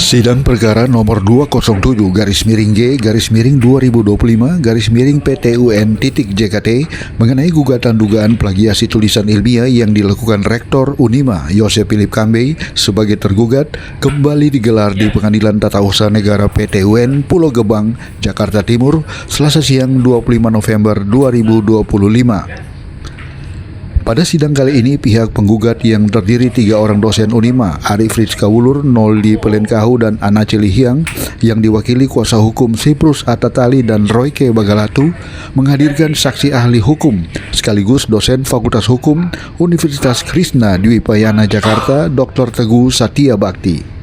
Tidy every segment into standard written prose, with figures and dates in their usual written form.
Sidang perkara nomor 207-G-2025-PTUN.JKT mengenai gugatan dugaan plagiasi tulisan ilmiah yang dilakukan Rektor Unima Yose Philip Kambey sebagai tergugat kembali digelar di Pengadilan Tata Usaha Negara PTUN Pulau Gebang, Jakarta Timur, Selasa siang 25 November 2025. Pada sidang kali ini, pihak penggugat yang terdiri 3 orang dosen Unima, Arif Rizka Wulur, Noldi Pelenkahu, dan Ana Cilihiang, yang diwakili kuasa hukum Siprus Atatali dan Royke Bagalatu, menghadirkan saksi ahli hukum, sekaligus dosen Fakultas Hukum Universitas Krishna Dwi Payana Jakarta, Dr. Teguh Satya Bakti.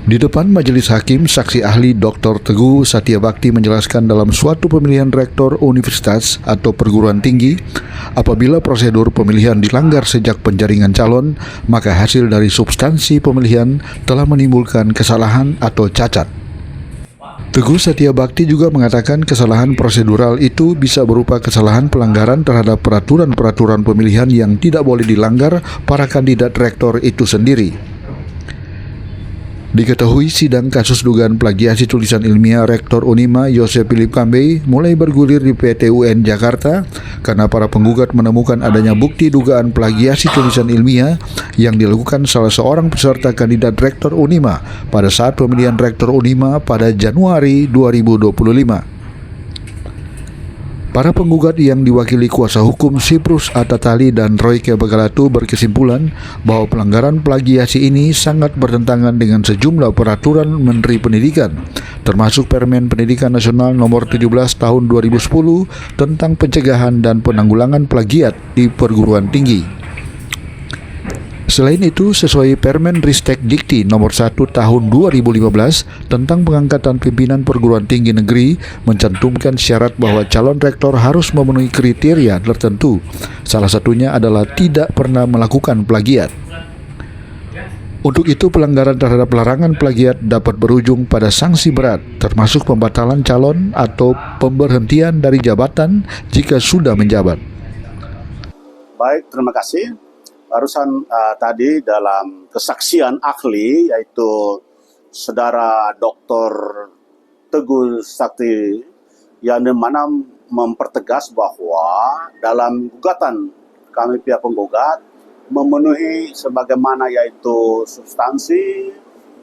Di depan majelis hakim, saksi ahli Dr. Teguh Satya Bakti menjelaskan dalam suatu pemilihan rektor universitas atau perguruan tinggi, apabila prosedur pemilihan dilanggar sejak penjaringan calon, maka hasil dari substansi pemilihan telah menimbulkan kesalahan atau cacat. Teguh Satya Bakti juga mengatakan kesalahan prosedural itu bisa berupa kesalahan pelanggaran terhadap peraturan-peraturan pemilihan yang tidak boleh dilanggar para kandidat rektor itu sendiri. Diketahui sidang kasus dugaan plagiasi tulisan ilmiah Rektor Unima Yose Philip Kambey mulai bergulir di PTUN Jakarta karena para penggugat menemukan adanya bukti dugaan plagiasi tulisan ilmiah yang dilakukan salah seorang peserta kandidat Rektor Unima pada saat pemilihan Rektor Unima pada Januari 2025. Para penggugat yang diwakili kuasa hukum Siprus Atatali dan Royke Bagalatu berkesimpulan bahwa pelanggaran plagiasi ini sangat bertentangan dengan sejumlah peraturan Menteri Pendidikan, termasuk Permen Pendidikan Nasional Nomor 17 Tahun 2010 tentang pencegahan dan penanggulangan plagiat di perguruan tinggi. Selain itu, sesuai Permen Ristek Dikti Nomor 1 Tahun 2015 tentang pengangkatan pimpinan perguruan tinggi negeri mencantumkan syarat bahwa calon rektor harus memenuhi kriteria tertentu. Salah satunya adalah tidak pernah melakukan plagiat. Untuk itu, pelanggaran terhadap larangan plagiat dapat berujung pada sanksi berat, termasuk pembatalan calon atau pemberhentian dari jabatan jika sudah menjabat. Baik, terima kasih. Barusan tadi dalam kesaksian ahli, yaitu Saudara Dr. Teguh Sakti, yang dimana mempertegas bahwa dalam gugatan kami pihak penggugat memenuhi sebagaimana yaitu substansi,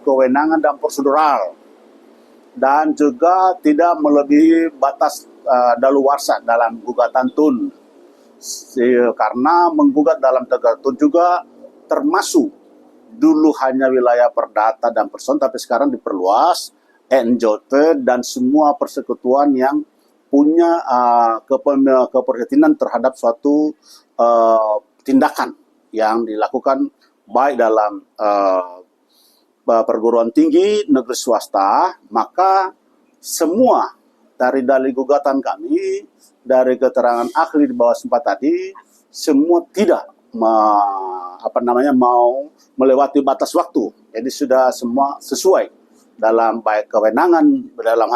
kewenangan dan prosedural, dan juga tidak melebihi batas daluarsa dalam gugatan TUN. Karena menggugat dalam Tegatun juga termasuk dulu hanya wilayah perdata dan person, tapi sekarang diperluas NJOT dan semua persekutuan yang punya keprihatinan terhadap suatu tindakan yang dilakukan baik dalam perguruan tinggi negeri swasta. Maka semua dari dalil gugatan kami, dari keterangan ahli di bawah sempat tadi, semua tidak mau melewati batas waktu. Jadi sudah semua sesuai dalam baik kewenangan dalam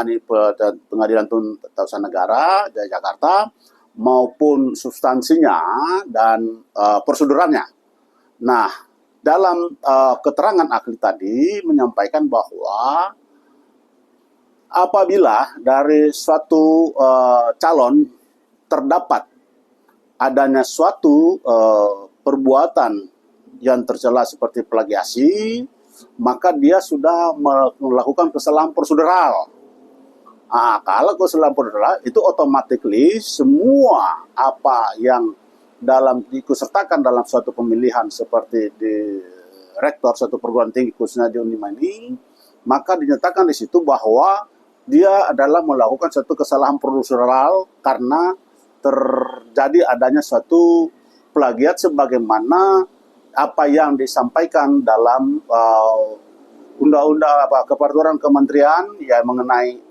Pengadilan Tata Usaha Negara di Jakarta maupun substansinya dan proseduralnya. Nah, dalam keterangan ahli tadi menyampaikan bahwa apabila dari suatu calon terdapat adanya suatu perbuatan yang tercela seperti plagiasi, maka dia sudah melakukan kesalahan prosedural. Kalau kesalahan prosedural itu otomatis semua apa yang diikutsertakan dalam suatu pemilihan seperti di rektor suatu perguruan tinggi khususnya di Unima ini, maka dinyatakan di situ bahwa dia adalah melakukan suatu kesalahan prosedural karena terjadi adanya suatu plagiat sebagaimana apa yang disampaikan dalam undang-undang keperaturan kementerian yang mengenai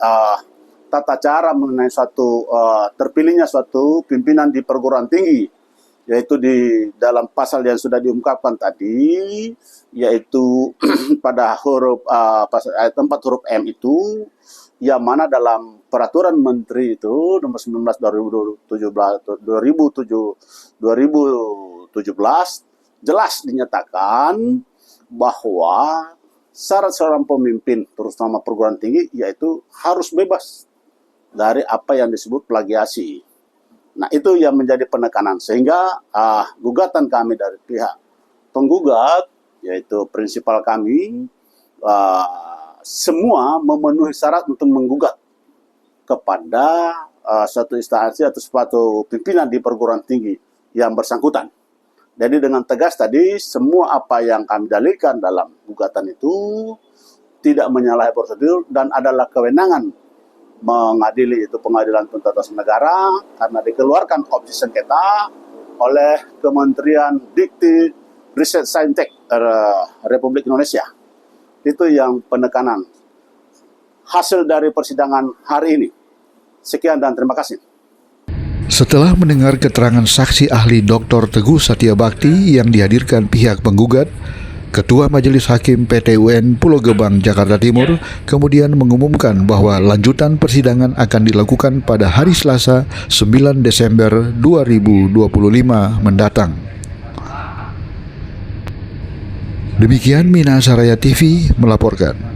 tata cara mengenai suatu terpilihnya suatu pimpinan di perguruan tinggi, yaitu di dalam pasal yang sudah diungkapkan tadi, yaitu pada ayat 4 huruf M itu, yang mana dalam peraturan menteri itu nomor 19 2017 jelas dinyatakan bahwa syarat seorang pemimpin, terutama perguruan tinggi, yaitu harus bebas dari apa yang disebut plagiasi. Nah, itu yang menjadi penekanan. Sehingga gugatan kami dari pihak penggugat, yaitu prinsipal kami, semua memenuhi syarat untuk menggugat kepada suatu instansi atau suatu pimpinan di perguruan tinggi yang bersangkutan. Jadi dengan tegas tadi, semua apa yang kami dalilkan dalam gugatan itu tidak menyalahi prosedur dan adalah kewenangan mengadili, itu Pengadilan Tuntutan Negara, karena dikeluarkan opsi sengketa oleh Kementerian Dikti Riset Saintek Republik Indonesia. Itu yang penekanan hasil dari persidangan hari ini. Sekian dan terima kasih. Setelah mendengar keterangan saksi ahli Dr. Teguh Satya Bakti yang dihadirkan pihak penggugat, Ketua Majelis Hakim PT UN Pulau Gebang, Jakarta Timur, kemudian mengumumkan bahwa lanjutan persidangan akan dilakukan pada hari Selasa 9 Desember 2025 mendatang. Demikian Minahasa Raya TV melaporkan.